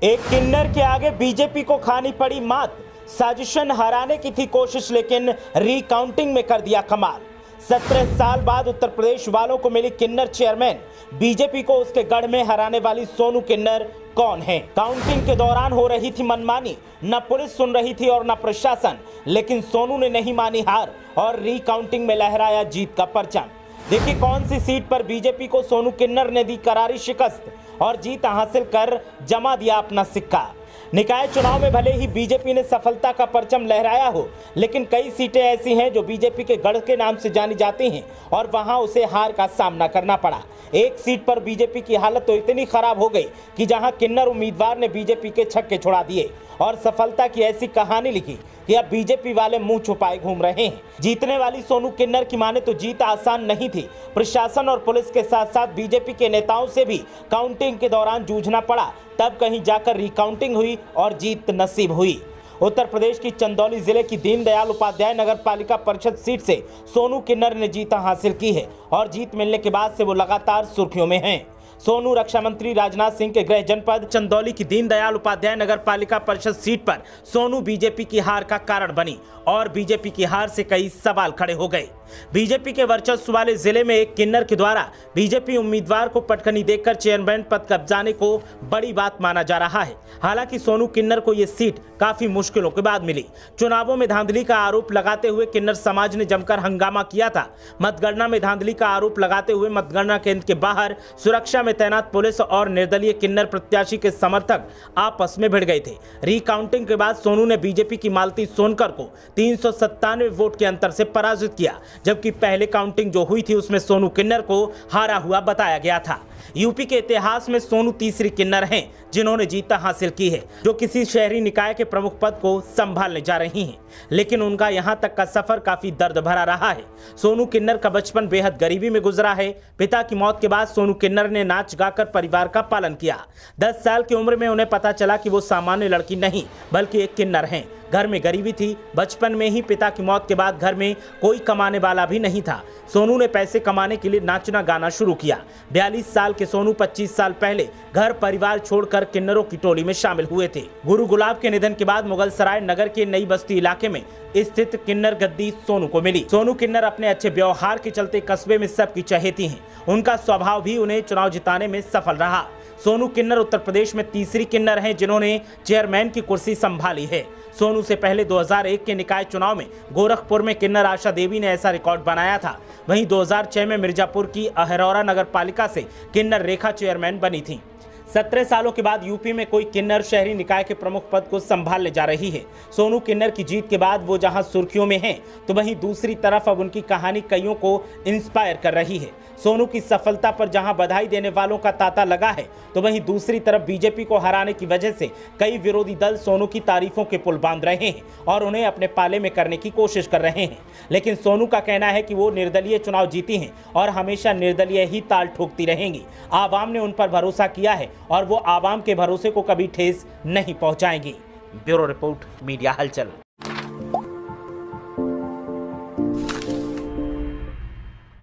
एक किन्नर के आगे बीजेपी को खानी पड़ी मात। साजिशन हराने की थी कोशिश, लेकिन रिकाउंटिंग में कर दिया कमाल। 17 साल बाद उत्तर प्रदेश वालों को मिली किन्नर चेयरमैन। बीजेपी को उसके गढ़ में हराने वाली सोनू किन्नर कौन है? काउंटिंग के दौरान हो रही थी मनमानी, न पुलिस सुन रही थी और न प्रशासन, लेकिन सोनू ने नहीं मानी हार और रिकाउंटिंग में लहराया जीत का परचम। देखिए कौन सी सीट पर बीजेपी को सोनू किन्नर ने दी करारी शिकस्त और जीत हासिल कर जमा दिया अपना सिक्का। निकाय चुनाव में भले ही बीजेपी ने सफलता का परचम लहराया हो, लेकिन कई सीटें ऐसी हैं जो बीजेपी के गढ़ के नाम से जानी जाती हैं और वहां उसे हार का सामना करना पड़ा। एक सीट पर बीजेपी की हालत तो इतनी खराब हो गई कि जहां किन्नर उम्मीदवार ने बीजेपी के छक्के छुड़ा दिए और सफलता की ऐसी कहानी लिखी कि अब बीजेपी वाले मुंह छुपाए घूम रहे हैं। जीतने वाली सोनू किन्नर की माने तो जीत आसान नहीं थी। प्रशासन और पुलिस के साथ साथ बीजेपी के नेताओं से भी काउंटिंग के दौरान जूझना पड़ा, तब कहीं जाकर रिकाउंटिंग हुई और जीत नसीब हुई। उत्तर प्रदेश की चंदौली जिले की दीनदयाल उपाध्याय नगर पालिका परिषद सीट से सोनू किन्नर ने जीत हासिल की है और जीत मिलने के बाद से वो लगातार सुर्खियों में हैं। सोनू रक्षा मंत्री राजनाथ सिंह के गृह जनपद चंदौली की दीनदयाल उपाध्याय नगर पालिका परिषद सीट पर सोनू बीजेपी की हार का कारण बनी और बीजेपी की हार से कई सवाल खड़े हो गए। बीजेपी के वर्चस्व वाले जिले में एक किन्नर के द्वारा बीजेपी उम्मीदवार को पटखनी देकर चेयरमैन पद कब्जाने को बड़ी बात माना जा रहा है। हालांकि सोनू किन्नर को यह सीट काफी मुश्किलों के बाद मिली। चुनावों में धांधली का आरोप लगाते हुए किन्नर समाज ने जमकर हंगामा किया था। मतगणना में धांधली का आरोप लगाते हुए मतगणना केंद्र के बाहर सुरक्षा में तैनात पुलिस और निर्दलीय किन्नर प्रत्याशी के समर्थक आपस में भिड़ गए थे। रिकाउंटिंग के बाद सोनू ने बीजेपी की मालती सोनकर को 397 वोट के अंतर से पराजित किया, जबकि पहले काउंटिंग जो हुई थी उसमें सोनू किन्नर को हारा हुआ बताया गया था। यूपी के इतिहास में सोनू तीसरी किन्नर हैं जिन्होंने जीत हासिल की है, जो किसी शहरी निकाय के प्रमुख पद को संभालने जा रही हैं। लेकिन उनका यहां तक का सफर काफी दर्द भरा रहा है। सोनू किन्नर का बचपन बेहद गरीबी में गुजरा है। पिता की मौत के बाद सोनू किन्नर ने नाच गाकर परिवार का पालन किया। 10 साल की उम्र में उन्हें पता चला कि वो सामान्य लड़की नहीं बल्कि एक किन्नर हैं। घर में गरीबी थी। बचपन में ही पिता की मौत के बाद घर में कोई कमाने वाला भी नहीं था। सोनू ने पैसे कमाने के लिए नाचना गाना शुरू किया। 42 साल के सोनू 25 साल पहले घर परिवार छोड़कर किन्नरों की टोली में शामिल हुए थे। गुरु गुलाब के निधन के बाद मुगलसराय नगर के नई बस्ती इलाके में स्थित किन्नर गद्दी सोनू को मिली। सोनू किन्नर अपने अच्छे व्यवहार के चलते कस्बे में सबकी चहेती हैं। उनका स्वभाव भी उन्हें चुनाव जिताने में सफल रहा। सोनू किन्नर उत्तर प्रदेश में तीसरी किन्नर हैं जिन्होंने चेयरमैन की कुर्सी संभाली है। सोनू से पहले 2001 के निकाय चुनाव में गोरखपुर में किन्नर आशा देवी ने ऐसा रिकॉर्ड बनाया था। वहीं 2006 में मिर्जापुर की अहरौरा नगर पालिका से किन्नर रेखा चेयरमैन बनी थी। 17 सालों के बाद यूपी में कोई किन्नर शहरी निकाय के प्रमुख पद को संभालने जा रही है। सोनू किन्नर की जीत के बाद वो जहां सुर्खियों में हैं, तो वहीं दूसरी तरफ अब उनकी कहानी कईयों को इंस्पायर कर रही है। सोनू की सफलता पर जहां बधाई देने वालों का तांता लगा है, तो वहीं दूसरी तरफ बीजेपी को हराने की वजह से कई विरोधी दल सोनू की तारीफों के पुल बांध रहे हैं और उन्हें अपने पाले में करने की कोशिश कर रहे हैं। लेकिन सोनू का कहना है कि वो निर्दलीय चुनाव जीती हैं और हमेशा निर्दलीय ही ताल ठोकती रहेंगी। आवाम ने उन पर भरोसा किया है और वो आवाम के भरोसे को कभी ठेस नहीं पहुंचाएंगी। ब्यूरो रिपोर्ट, मीडिया हलचल।